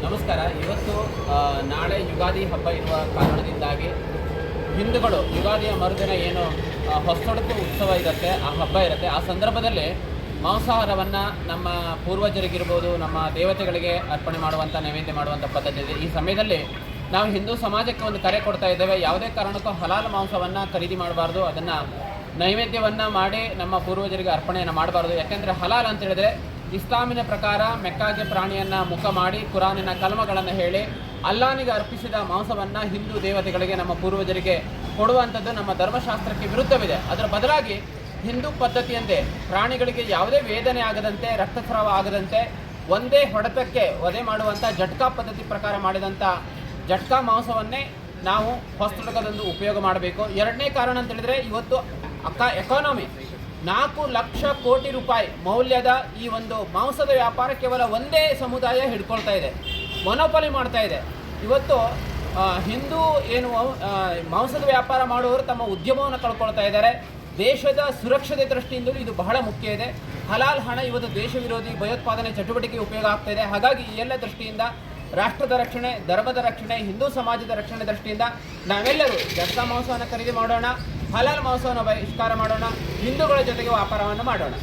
ನಮಸ್ಕಾರ. ಇವತ್ತು ನಾಳೆ ಯುಗಾದಿ ಹಬ್ಬ ಇರುವ ಕಾರಣದಿಂದಾಗಿ ಹಿಂದೂಗಳು ಯುಗಾದಿಯ ಮರುದಿನ ಏನು ಹೊಸತೊಡಕು ಉತ್ಸವ ಇರುತ್ತೆ, ಆ ಹಬ್ಬ ಇರುತ್ತೆ. ಆ ಸಂದರ್ಭದಲ್ಲಿ ಮಾಂಸಾಹಾರವನ್ನು ನಮ್ಮ ಪೂರ್ವಜರಿಗಿರ್ಬೋದು, ನಮ್ಮ ದೇವತೆಗಳಿಗೆ ಅರ್ಪಣೆ ಮಾಡುವಂಥ, ನೈವೇದ್ಯ ಮಾಡುವಂಥ ಪದ್ಧತಿ ಇದೆ. ಈ ಸಮಯದಲ್ಲಿ ನಾವು ಹಿಂದೂ ಸಮಾಜಕ್ಕೆ ಒಂದು ಕರೆ ಕೊಡ್ತಾ ಇದ್ದೇವೆ. ಯಾವುದೇ ಕಾರಣಕ್ಕೂ ಹಲಾಲ್ ಮಾಂಸವನ್ನು ಖರೀದಿ ಮಾಡಬಾರ್ದು, ಅದನ್ನು ನೈವೇದ್ಯವನ್ನು ಮಾಡಿ ನಮ್ಮ ಪೂರ್ವಜರಿಗೆ ಅರ್ಪಣೆಯನ್ನು ಮಾಡಬಾರ್ದು. ಯಾಕೆಂದರೆ ಹಲಾಲ್ ಅಂತ ಹೇಳಿದರೆ ಇಸ್ಲಾಮಿನ ಪ್ರಕಾರ ಮೆಕ್ಕಾಗೆ ಪ್ರಾಣಿಯನ್ನು ಮುಖ ಮಾಡಿ ಕುರಾನಿನ ಕಲ್ಮಗಳನ್ನು ಹೇಳಿ ಅಲ್ಲಾನಿಗೆ ಅರ್ಪಿಸಿದ ಮಾಂಸವನ್ನು ಹಿಂದೂ ದೇವತೆಗಳಿಗೆ, ನಮ್ಮ ಪೂರ್ವಜರಿಗೆ ಕೊಡುವಂಥದ್ದು ನಮ್ಮ ಧರ್ಮಶಾಸ್ತ್ರಕ್ಕೆ ವಿರುದ್ಧವಿದೆ. ಅದರ ಬದಲಾಗಿ ಹಿಂದೂ ಪದ್ಧತಿಯಂತೆ ಪ್ರಾಣಿಗಳಿಗೆ ಯಾವುದೇ ವೇದನೆ ಆಗದಂತೆ, ರಕ್ತಸ್ರಾವ ಆಗದಂತೆ ಒಂದೇ ಹೊಡೆತಕ್ಕೆ ವಧೆ ಮಾಡುವಂಥ ಜಟ್ಕಾ ಪದ್ಧತಿ ಪ್ರಕಾರ ಮಾಡಿದಂಥ ಜಟ್ಕಾ ಮಾಂಸವನ್ನೇ ನಾವು ಹೊಸತೊಡಕದಂದು ಉಪಯೋಗ ಮಾಡಬೇಕು. ಎರಡನೇ ಕಾರಣ ಅಂತ ಹೇಳಿದರೆ, ಇವತ್ತು ಎಕಾನಮಿ 4 ಲಕ್ಷ ಕೋಟಿ ರೂಪಾಯಿ ಮೌಲ್ಯದ ಈ ಒಂದು ಮಾಂಸದ ವ್ಯಾಪಾರ ಕೇವಲ ಒಂದೇ ಸಮುದಾಯ ಹಿಡ್ಕೊಳ್ತಾ ಇದೆ, ಮೊನೋಪಲಿ ಮಾಡ್ತಾ ಇದೆ. ಇವತ್ತು ಹಿಂದೂ ಏನು ಮಾಂಸದ ವ್ಯಾಪಾರ ಮಾಡುವವರು ತಮ್ಮ ಉದ್ಯಮವನ್ನು ಕಳ್ಕೊಳ್ತಾ ಇದ್ದಾರೆ. ದೇಶದ ಸುರಕ್ಷತೆ ದೃಷ್ಟಿಯಿಂದಲೂ ಇದು ಬಹಳ ಮುಖ್ಯ ಇದೆ. ಹಲಾಲ್ ಹಣ ಇವತ್ತು ದೇಶ ವಿರೋಧಿ ಭಯೋತ್ಪಾದನೆ ಚಟುವಟಿಕೆಗೆ ಉಪಯೋಗ ಆಗ್ತಾ ಇದೆ. ಹಾಗಾಗಿ ಈ ಎಲ್ಲ ದೃಷ್ಟಿಯಿಂದ ರಾಷ್ಟ್ರದ ರಕ್ಷಣೆ, ಧರ್ಮದ ರಕ್ಷಣೆ, ಹಿಂದೂ ಸಮಾಜದ ರಕ್ಷಣೆ ದೃಷ್ಟಿಯಿಂದ ನಾವೆಲ್ಲರೂ ಜಟ್ಕಾ ಮಾಂಸವನ್ನು ಖರೀದಿ ಮಾಡೋಣ, ಹಲಾಲ್ ಮಾಂಸವನ್ನು ಬಹಿಷ್ಕಾರ ಮಾಡೋಣ, ಹಿಂದೂಗಳ ಜೊತೆಗೆ ವ್ಯಾಪಾರವನ್ನು ಮಾಡೋಣ.